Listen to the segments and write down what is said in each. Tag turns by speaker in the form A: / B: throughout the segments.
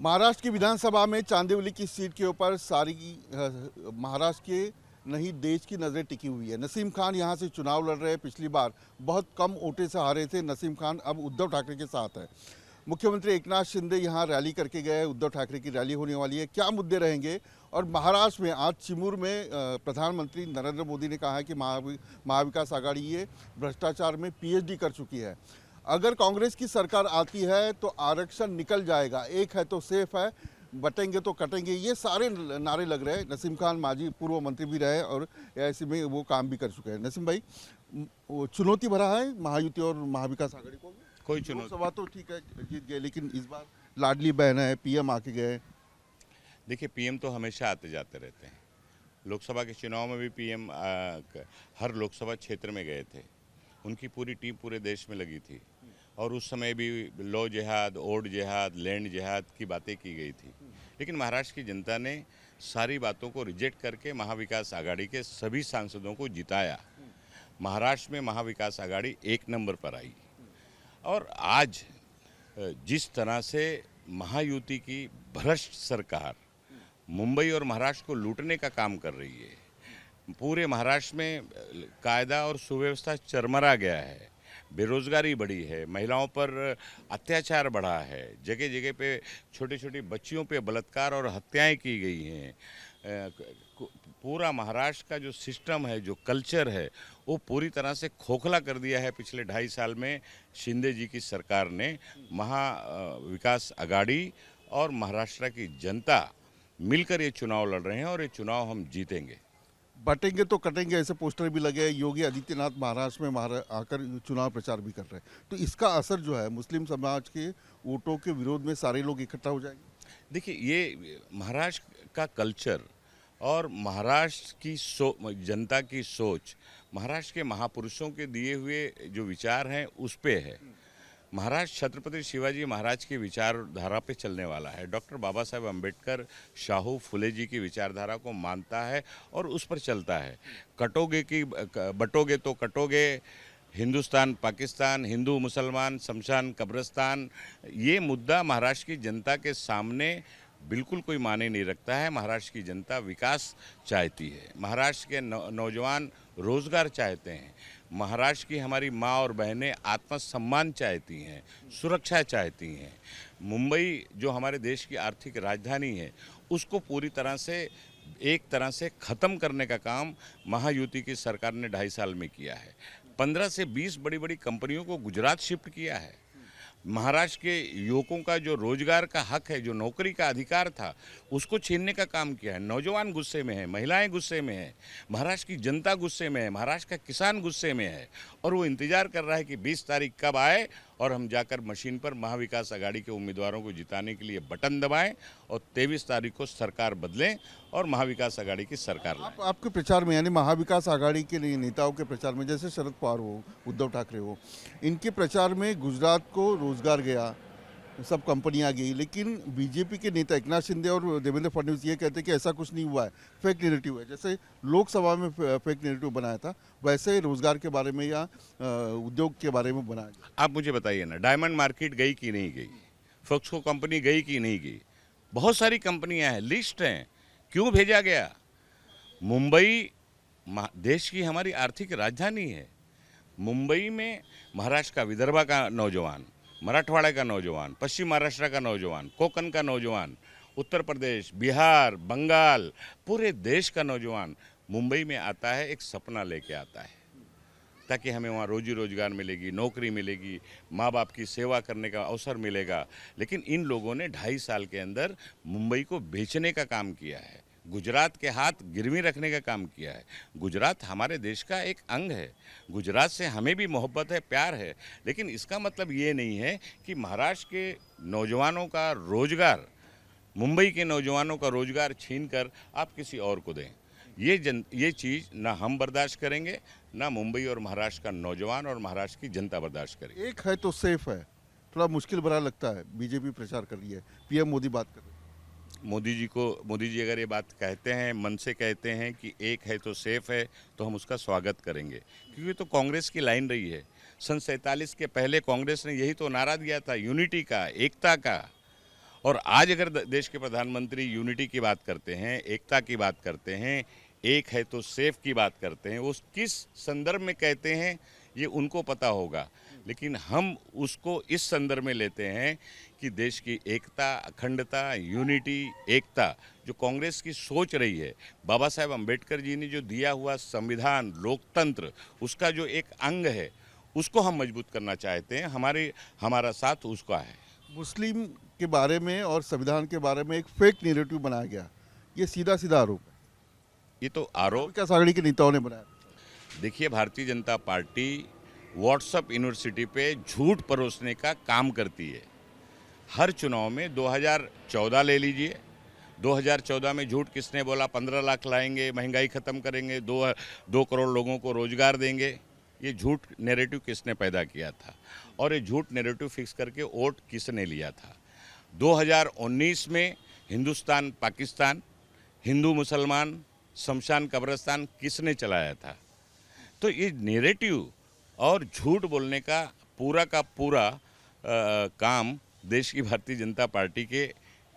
A: महाराष्ट्र की विधानसभा में चांदिवली की सीट के ऊपर सारी महाराष्ट्र के नहीं देश की नज़रें टिकी हुई है। नसीम खान यहां से चुनाव लड़ रहे हैं। पिछली बार बहुत कम वोटे से हारे थे। नसीम खान अब उद्धव ठाकरे के साथ है। मुख्यमंत्री एकनाथ शिंदे यहां रैली करके गए। उद्धव ठाकरे की रैली होने वाली है। क्या मुद्दे रहेंगे? और महाराष्ट्र में आज चिमूर में प्रधानमंत्री नरेंद्र मोदी ने कहा है कि महाविकास आघाड़ी ये भ्रष्टाचार में पीएचडी कर चुकी है। अगर कांग्रेस की सरकार आती है तो आरक्षण निकल जाएगा। एक है तो सेफ है, बटेंगे तो कटेंगे, ये सारे नारे लग रहे हैं। नसीम खान माजी पूर्व मंत्री भी रहे और ऐसे में वो काम भी कर चुके हैं। नसीम भाई, वो चुनौती भरा है महायुति और महाविकास आघाड़ी को?
B: कोई चुनौती
A: लोकसभा तो ठीक है जीत गए, लेकिन इस बार लाडली बहन है, पीएम आके गए।
B: देखिए, पीएम तो हमेशा आते जाते रहते हैं। लोकसभा के चुनाव में भी पीएम हर लोकसभा क्षेत्र में गए थे। उनकी पूरी टीम पूरे देश में लगी थी और उस समय भी लॉ जिहाद, ओड जिहाद, लैंड जिहाद की बातें की गई थी। लेकिन महाराष्ट्र की जनता ने सारी बातों को रिजेक्ट करके महाविकास आघाड़ी के सभी सांसदों को जिताया। महाराष्ट्र में महाविकास आघाड़ी 1 नंबर पर आई। और आज जिस तरह से महायुति की भ्रष्ट सरकार मुंबई और महाराष्ट्र को लूटने का काम कर रही है, पूरे महाराष्ट्र में कायदा और सुव्यवस्था चरमरा गया है, बेरोजगारी बढ़ी है, महिलाओं पर अत्याचार बढ़ा है, जगह जगह पे छोटी छोटी बच्चियों पे बलात्कार और हत्याएं की गई हैं। पूरा महाराष्ट्र का जो सिस्टम है, जो कल्चर है, वो पूरी तरह से खोखला कर दिया है। पिछले 2.5 साल में शिंदे जी की सरकार ने महाविकास आघाड़ी और महाराष्ट्र की जनता मिलकर ये चुनाव लड़ रहे हैं और ये चुनाव हम जीतेंगे।
A: बटेंगे तो कटेंगे, ऐसे पोस्टर भी लगे। योगी आदित्यनाथ महाराष्ट्र में आकर चुनाव प्रचार भी कर रहे हैं। तो इसका असर जो है मुस्लिम समाज के वोटों के विरोध में सारे लोग इकट्ठा हो जाएंगे।
B: देखिए, ये महाराष्ट्र का कल्चर और महाराष्ट्र की जनता की सोच, महाराष्ट्र के महापुरुषों के दिए हुए जो विचार हैं उस पे है। महाराष्ट्र छत्रपति शिवाजी महाराज की विचारधारा पे चलने वाला है। डॉक्टर बाबा साहेब अम्बेडकर, शाहू फुले जी की विचारधारा को मानता है और उस पर चलता है। बटोगे तो कटोगे, हिंदुस्तान पाकिस्तान, हिंदू मुसलमान, शमशान कब्रिस्तान, ये मुद्दा महाराष्ट्र की जनता के सामने बिल्कुल कोई माने नहीं रखता है। महाराष्ट्र की जनता विकास चाहती है। महाराष्ट्र के नौजवान रोजगार चाहते हैं। महाराष्ट्र की हमारी माँ और बहनें आत्मसम्मान चाहती हैं, सुरक्षा चाहती हैं। मुंबई जो हमारे देश की आर्थिक राजधानी है, उसको पूरी तरह से एक तरह से ख़त्म करने का काम महायुति की सरकार ने 2.5 साल में किया है। 15 से 20 बड़ी बड़ी कंपनियों को गुजरात शिफ्ट किया है। महाराष्ट्र के युवकों का जो रोजगार का हक है, जो नौकरी का अधिकार था, उसको छीनने का काम किया है। नौजवान गुस्से में है, महिलाएं गुस्से में है, महाराष्ट्र की जनता गुस्से में है, महाराष्ट्र का किसान गुस्से में है और वो इंतजार कर रहा है कि 20 तारीख कब आए और हम जाकर मशीन पर महाविकास आघाड़ी के उम्मीदवारों को जिताने के लिए बटन दबाएं और 23 तारीख को सरकार बदलें और महाविकास आघाड़ी की सरकार लाएं।
A: आपके प्रचार में, यानी महाविकास आघाड़ी के नेताओं के प्रचार में, जैसे शरद पवार हो, उद्धव ठाकरे हो, इनके प्रचार में गुजरात को रोजगार गया, सब कंपनियां गई, लेकिन बीजेपी के नेता एकनाथ शिंदे और देवेंद्र फडणवीस ये कहते हैं कि ऐसा कुछ नहीं हुआ है, फेक नैरेटिव है। जैसे लोकसभा में फेक नैरेटिव बनाया था, वैसे रोजगार के बारे में या उद्योग के बारे में बनाया गया।
B: आप मुझे बताइए ना, डायमंड मार्केट गई कि नहीं गई? फोक्सको कंपनी गई कि नहीं गई? बहुत सारी कंपनियां हैं, लिस्ट हैं, क्यों भेजा गया? मुंबई देश की हमारी आर्थिक राजधानी है। मुंबई में महाराष्ट्र का, विदर्भ का नौजवान, मराठवाड़ा का नौजवान, पश्चिम महाराष्ट्र का नौजवान, कोकण का नौजवान, उत्तर प्रदेश, बिहार, बंगाल, पूरे देश का नौजवान मुंबई में आता है, एक सपना लेके आता है ताकि हमें वहाँ रोजी रोजगार मिलेगी, नौकरी मिलेगी, माँ बाप की सेवा करने का अवसर मिलेगा। लेकिन इन लोगों ने 2.5 साल के अंदर मुंबई को बेचने का काम किया है, गुजरात के हाथ गिरवी रखने का काम किया है। गुजरात हमारे देश का एक अंग है, गुजरात से हमें भी मोहब्बत है, प्यार है, लेकिन इसका मतलब ये नहीं है कि महाराष्ट्र के नौजवानों का रोजगार, मुंबई के नौजवानों का रोजगार छीनकर आप किसी और को दें। ये चीज़ ना हम बर्दाश्त करेंगे, ना मुंबई और महाराष्ट्र का नौजवान और महाराष्ट्र की जनता बर्दाश्त करेगी।
A: एक है तो सेफ है, थोड़ा मुश्किल भरा लगता है। बीजेपी प्रचार कर रही है, पीएम मोदी बात कर रहे हैं।
B: मोदी जी अगर ये बात कहते हैं, मन से कहते हैं कि एक है तो सेफ है, तो हम उसका स्वागत करेंगे, क्योंकि तो कांग्रेस की लाइन रही है। सन 47 के पहले कांग्रेस ने यही तो नारा दिया था, यूनिटी का, एकता का। और आज अगर देश के प्रधानमंत्री यूनिटी की बात करते हैं, एकता की बात करते हैं, एक है तो सेफ की बात करते हैं, वो किस संदर्भ में कहते हैं ये उनको पता होगा, लेकिन हम उसको इस संदर्भ में लेते हैं कि देश की एकता, अखंडता, यूनिटी, एकता जो कांग्रेस की सोच रही है, बाबा साहेब अम्बेडकर जी ने जो दिया हुआ संविधान, लोकतंत्र, उसका जो एक अंग है, उसको हम मजबूत करना चाहते हैं। हमारा साथ उसका है।
A: मुस्लिम के बारे में और संविधान के बारे में एक फेक नैरेटिव बनाया गया, ये सीधा सीधा आरोप है।
B: ये तो आरोप,
A: विकास आघाड़ी के नेताओं ने बनाया।
B: देखिए, Bharatiya Janata party WhatsApp university पे झूठ परोसने का काम करती है। हर चुनाव में 2014 ले लीजिए, 2014 में झूठ किसने बोला, 15 लाख लाएंगे, महंगाई ख़त्म करेंगे, 2 करोड़ लोगों को रोजगार देंगे, ये झूठ नैरेटिव किसने पैदा किया था और ये झूठ नैरेटिव फिक्स करके वोट किसने लिया था। 2019 में हिंदुस्तान पाकिस्तान, हिंदू मुसलमान, शमशान कब्रिस्तान किसने चलाया था। तो ये नैरेटिव और झूठ बोलने का पूरा काम देश की भारतीय जनता पार्टी के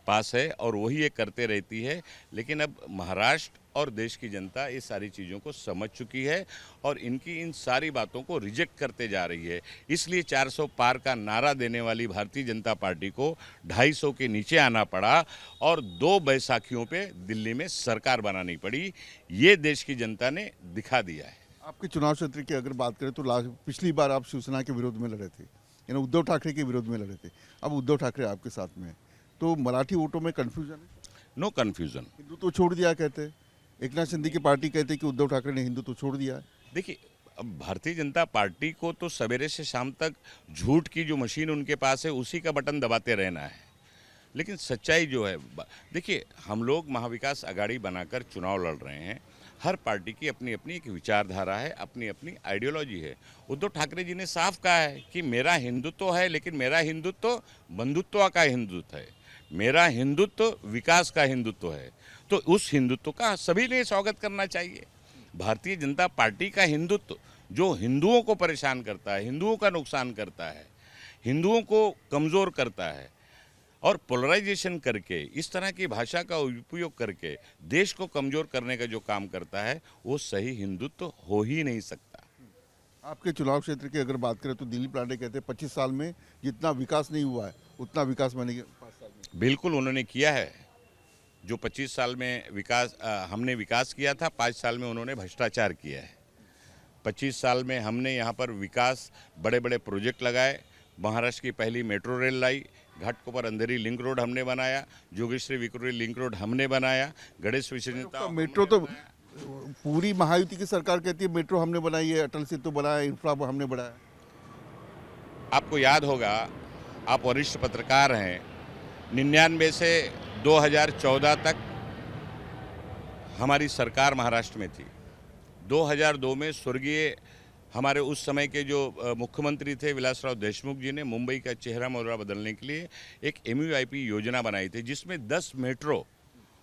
B: पास है और वही ये करते रहती है। लेकिन अब महाराष्ट्र और देश की जनता ये सारी चीज़ों को समझ चुकी है और इनकी इन सारी बातों को रिजेक्ट करते जा रही है। इसलिए 400 पार का नारा देने वाली भारतीय जनता पार्टी को 250 के नीचे आना पड़ा और 2 बैसाखियों पे दिल्ली में सरकार बनानी पड़ी। ये देश की जनता ने दिखा दिया है।
A: आपके चुनाव क्षेत्र की अगर बात करें तो पिछली बार आप शिवसेना के विरोध में लड़े थे, यानी उद्धव ठाकरे के विरोध में लड़े थे। अब उद्धव ठाकरे आपके साथ में है, तो मराठी वोटों में कन्फ्यूजन है?
B: No confusion.
A: हिंदुत्व छोड़ दिया कहते, एक नाथ शिंदे की पार्टी कहते कि उद्धव ठाकरे ने हिंदुत्व छोड़ दिया है।
B: देखिए, अब भारतीय जनता पार्टी को तो सवेरे से शाम तक झूठ की जो मशीन उनके पास है उसी का बटन दबाते रहना है। लेकिन सच्चाई जो है, देखिए, हम लोग महाविकास आघाड़ी बनाकर चुनाव लड़ रहे हैं। हर पार्टी की अपनी अपनी एक विचारधारा है, अपनी अपनी आइडियोलॉजी है। उद्धव ठाकरे जी ने साफ कहा है कि मेरा हिंदुत्व है, लेकिन मेरा हिंदुत्व बंधुत्व का हिंदुत्व है, मेरा हिंदुत्व विकास का हिंदुत्व है। तो उस हिंदुत्व का सभी ने स्वागत करना चाहिए। भारतीय जनता पार्टी का हिंदुत्व जो हिंदुओं को परेशान करता है, हिंदुओं का नुकसान करता है, हिंदुओं को कमज़ोर करता है और पोलराइजेशन करके, इस तरह की भाषा का उपयोग करके देश को कमज़ोर करने का जो काम करता है, वो सही हिंदुत्व हो ही नहीं सकता।
A: आपके चुनाव क्षेत्र की अगर बात करें तो दिलीप पांडे कहते हैं 25 साल में जितना विकास नहीं हुआ है उतना विकास मैंने 5 साल में।
B: बिल्कुल उन्होंने किया है। जो 25 साल में हमने विकास किया था, 5 साल में उन्होंने भ्रष्टाचार किया है। 25 साल में हमने यहाँ पर विकास, बड़े बड़े प्रोजेक्ट लगाए, महाराष्ट्र की पहली मेट्रो रेल लाई, घाटकोपर अंधेरी लिंक रोड हमने बनाया, जोगेश्वरी विक्रोली लिंक रोड हमने बनाया, गणेश विसर्जन
A: मेट्रो तो पूरी महायुति की सरकार कहती है मेट्रो हमने बनाई है, अटल सेतु बनाया, इंफ्रा हमने बढ़ाया।
B: आपको याद होगा, आप वरिष्ठ पत्रकार हैं, 99 से 2014 तक हमारी सरकार महाराष्ट्र में थी। 2002 में स्वर्गीय हमारे उस समय के जो मुख्यमंत्री थे विलासराव देशमुख जी ने मुंबई का चेहरा मोहरा बदलने के लिए एक MUIP योजना बनाई थी, जिसमें 10 मेट्रो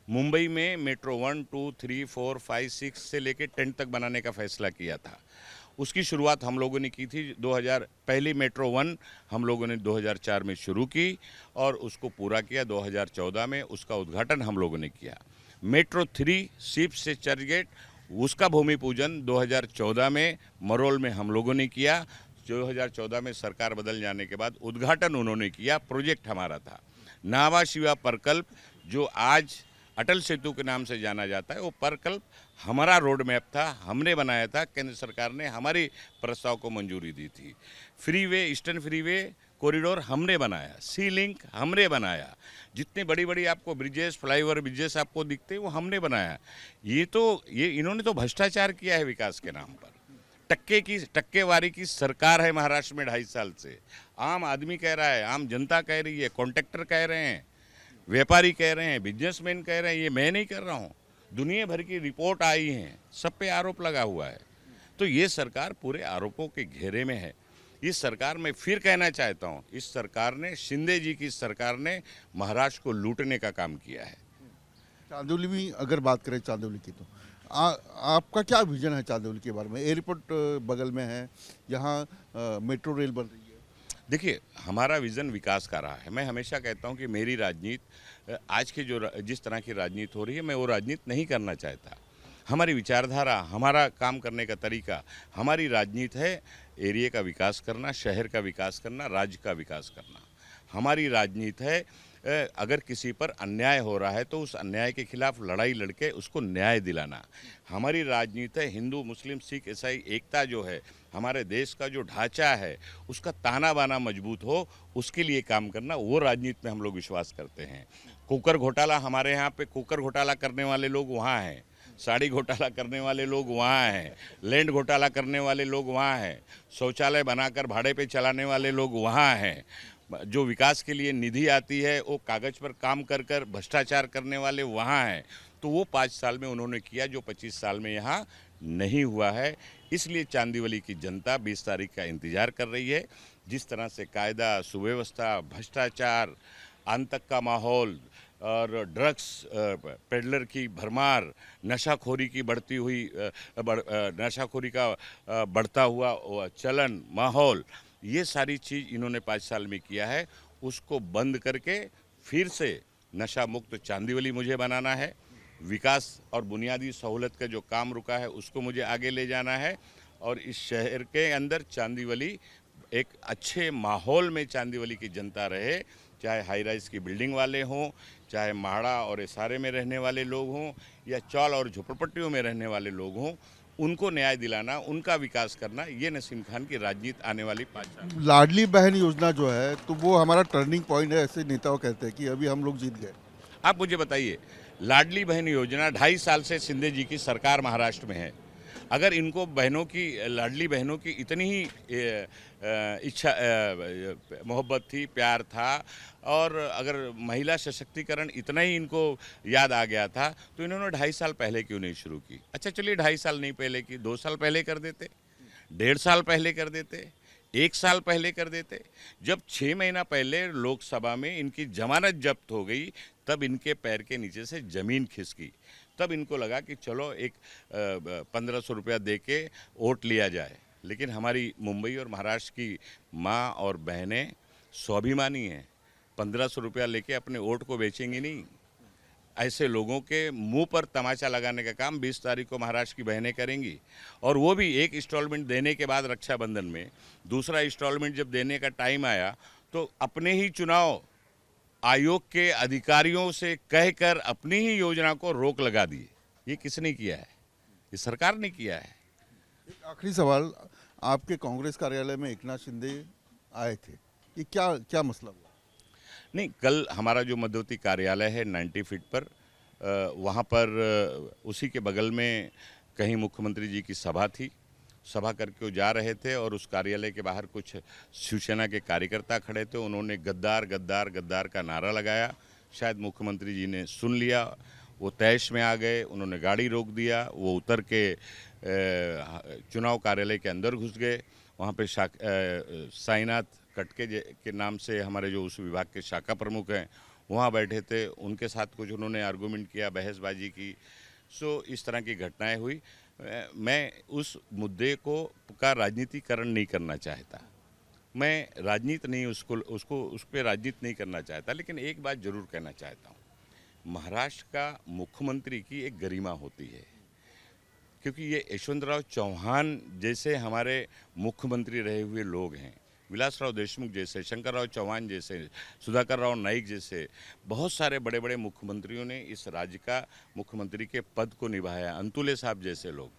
B: मुंबई में मेट्रो 1, 2, 3, 4, 5, 6 से लेकर 10 तक बनाने का फैसला किया था। उसकी शुरुआत हम लोगों ने की थी 2000। पहली मेट्रो 1 हम लोगों ने 2004 में शुरू की और उसको पूरा किया 2014 में, उसका उद्घाटन हम लोगों ने किया। मेट्रो 3 सीप से चर्चगेट, उसका भूमि पूजन 2014 में मरोल में हम लोगों ने किया। 2014 में सरकार बदल जाने के बाद उद्घाटन उन्होंने किया। प्रोजेक्ट हमारा था नावा शिवा प्रकल्प, जो आज अटल सेतु के नाम से जाना जाता है। वो प्रकल्प हमारा रोड मैप था, हमने बनाया था, केंद्र सरकार ने हमारी प्रस्ताव को मंजूरी दी थी। फ्रीवे, ईस्टर्न फ्रीवे कॉरिडोर हमने बनाया, सी लिंक हमने बनाया, जितने बड़ी बड़ी आपको ब्रिजेस, फ्लाईओवर ब्रिजेस आपको दिखते हैं वो हमने बनाया। ये इन्होंने तो भ्रष्टाचार किया है विकास के नाम पर। टक्केवारी की सरकार है महाराष्ट्र में 2.5 साल से। आम आदमी कह रहा है, आम जनता कह रही है, कॉन्ट्रैक्टर कह रहे हैं, व्यापारी कह रहे हैं, बिजनेसमैन कह रहे हैं, ये मैं नहीं कर रहा हूँ, दुनिया भर की रिपोर्ट आई हैं, सब पे आरोप लगा हुआ है। तो ये सरकार पूरे आरोपों के घेरे में है। इस सरकार में फिर कहना चाहता हूँ, इस सरकार ने, शिंदे जी की सरकार ने महाराष्ट्र को लूटने का काम किया है।
A: चांदौली भी अगर बात करें चांदौली की, तो आपका क्या विजन है चांदौली के बारे में? एयरपोर्ट बगल में है, यहाँ मेट्रो रेल बन रही है।
B: देखिए, हमारा विज़न विकास का रहा है। मैं हमेशा कहता हूँ कि मेरी राजनीति आज की जिस तरह की राजनीति हो रही है, मैं वो राजनीति नहीं करना चाहता। हमारी विचारधारा, हमारा काम करने का तरीका, हमारी राजनीति है एरिया का विकास करना, शहर का विकास करना, राज्य का विकास करना। हमारी राजनीति है अगर किसी पर अन्याय हो रहा है तो उस अन्याय के खिलाफ लड़ाई लड़के उसको न्याय दिलाना। हमारी राजनीति है हिंदू, मुस्लिम, सिख, ईसाई एकता जो है, हमारे देश का जो ढांचा है उसका ताना बाना मजबूत हो, उसके लिए काम करना। वो राजनीति में हम लोग विश्वास करते हैं। कुकर घोटाला, हमारे यहाँ पे कुकर घोटाला करने वाले लोग वहाँ हैं, साड़ी घोटाला करने वाले लोग वहाँ हैं, लैंड घोटाला करने वाले लोग वहाँ हैं, शौचालय बनाकर भाड़े पे चलाने वाले लोग वहाँ हैं, जो विकास के लिए निधि आती है वो कागज़ पर काम कर कर भ्रष्टाचार करने वाले वहाँ हैं। तो वो 5 साल में उन्होंने किया जो 25 साल में यहाँ नहीं हुआ है। इसलिए चांदीवली की जनता 20 तारीख का इंतज़ार कर रही है। जिस तरह से कायदा, सुव्यवस्था, भ्रष्टाचार, आतंक का माहौल और ड्रग्स पेडलर की भरमार, नशाखोरी की बढ़ती हुई नशाखोरी का बढ़ता हुआ चलन, माहौल, ये सारी चीज़ इन्होंने 5 साल में किया है। उसको बंद करके फिर से नशा मुक्त चांदीवली मुझे बनाना है। विकास और बुनियादी सहूलत का जो काम रुका है उसको मुझे आगे ले जाना है और इस शहर के अंदर चांदीवली एक अच्छे माहौल में चांदीवली की जनता रहे, चाहे हाई राइज की बिल्डिंग वाले हों, चाहे माड़ा और इसारे में रहने वाले लोग हों या चौल और झोपड़पट्टियों में रहने वाले लोग हों, उनको न्याय दिलाना, उनका विकास करना, ये नसीम खान की राजनीति आने वाली 5 साल।
A: लाडली बहन योजना जो है तो वो हमारा टर्निंग पॉइंट है, ऐसे नेताओं कहते हैं कि अभी हम लोग जीत गए।
B: आप मुझे बताइए, लाडली बहन योजना 2.5 साल से शिंदे जी की सरकार महाराष्ट्र में है। अगर इनको बहनों की, लाडली बहनों की इतनी ही इच्छा, मोहब्बत थी, प्यार था और अगर महिला सशक्तिकरण इतना ही इनको याद आ गया था तो इन्होंने 2.5 साल पहले क्यों नहीं शुरू की? अच्छा चलिए 2.5 साल नहीं पहले की, 2 साल पहले कर देते, 1.5 साल पहले कर देते, 1 साल पहले कर देते। जब 6 महीना पहले लोकसभा में इनकी जमानत जब्त हो गई तब इनके पैर के नीचे से ज़मीन खिसकी। तब इनको लगा कि चलो एक 1500 रुपया दे के वोट लिया जाए। लेकिन हमारी मुंबई और महाराष्ट्र की माँ और बहनें स्वाभिमानी हैं, 1500 रुपया लेके अपने वोट को बेचेंगी नहीं। ऐसे लोगों के मुंह पर तमाचा लगाने का काम 20 तारीख को महाराष्ट्र की बहनें करेंगी और वो भी एक इंस्टॉलमेंट देने के बाद रक्षाबंधन में, दूसरा इंस्टॉलमेंट जब देने का टाइम आया तो अपने ही चुनाव आयोग के अधिकारियों से कहकर अपनी ही योजना को रोक लगा दी। ये किसने किया है? ये सरकार ने किया है।
A: एक आखिरी सवाल, आपके कांग्रेस कार्यालय में एकनाथ शिंदे आए थे, ये क्या मसला हुआ?
B: नहीं, कल हमारा जो मध्यवर्ती कार्यालय है 90 फीट पर, वहाँ पर उसी के बगल में कहीं मुख्यमंत्री जी की सभा थी। सभा करके वो जा रहे थे और उस कार्यालय के बाहर कुछ शिवसेना के कार्यकर्ता खड़े थे। उन्होंने गद्दार गद्दार गद्दार का नारा लगाया। शायद मुख्यमंत्री जी ने सुन लिया, वो तैश में आ गए, उन्होंने गाड़ी रोक दिया, वो उतर के चुनाव कार्यालय के अंदर घुस गए। वहाँ पे साईनाथ कटके के नाम से हमारे जो उस विभाग के शाखा प्रमुख हैं वहाँ बैठे थे, उनके साथ कुछ उन्होंने आर्गूमेंट किया, बहसबाजी की। सो इस तरह की घटनाएं हुई। मैं उस मुद्दे का राजनीतिकरण नहीं करना चाहता। मैं राजनीति नहीं उस पर राजनीति नहीं करना चाहता। लेकिन एक बात जरूर कहना चाहता हूँ, महाराष्ट्र का मुख्यमंत्री की एक गरिमा होती है, क्योंकि ये यशवंतराव चौहान जैसे हमारे मुख्यमंत्री रहे हुए लोग हैं, विलासराव देशमुख जैसे, शंकरराव चौहान जैसे, सुधाकर राव नाइक जैसे बहुत सारे बड़े बड़े मुख्यमंत्रियों ने इस राज्य का मुख्यमंत्री के पद को निभाया, अंतुले साहब जैसे लोग।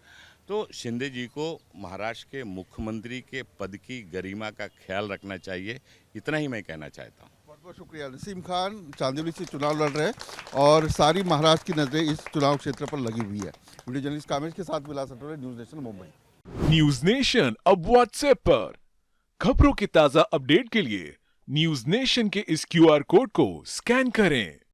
B: तो शिंदे जी को महाराष्ट्र के मुख्यमंत्री के पद की गरिमा का ख्याल रखना चाहिए, इतना ही मैं कहना चाहता हूँ।
A: बहुत बहुत शुक्रिया। नसीम खान चांदीवली से चुनाव लड़ रहे हैं और सारी महाराष्ट्र की नजरें इस चुनाव क्षेत्र पर लगी हुई है। वीडियो जर्नलिस्ट कामेश के साथ Vilas Atore, News Nation Mumbai.
C: News Nation अब व्हाट्सएप पर खबरों के ताजा अपडेट के लिए न्यूज नेशन के इस QR कोड को स्कैन करें।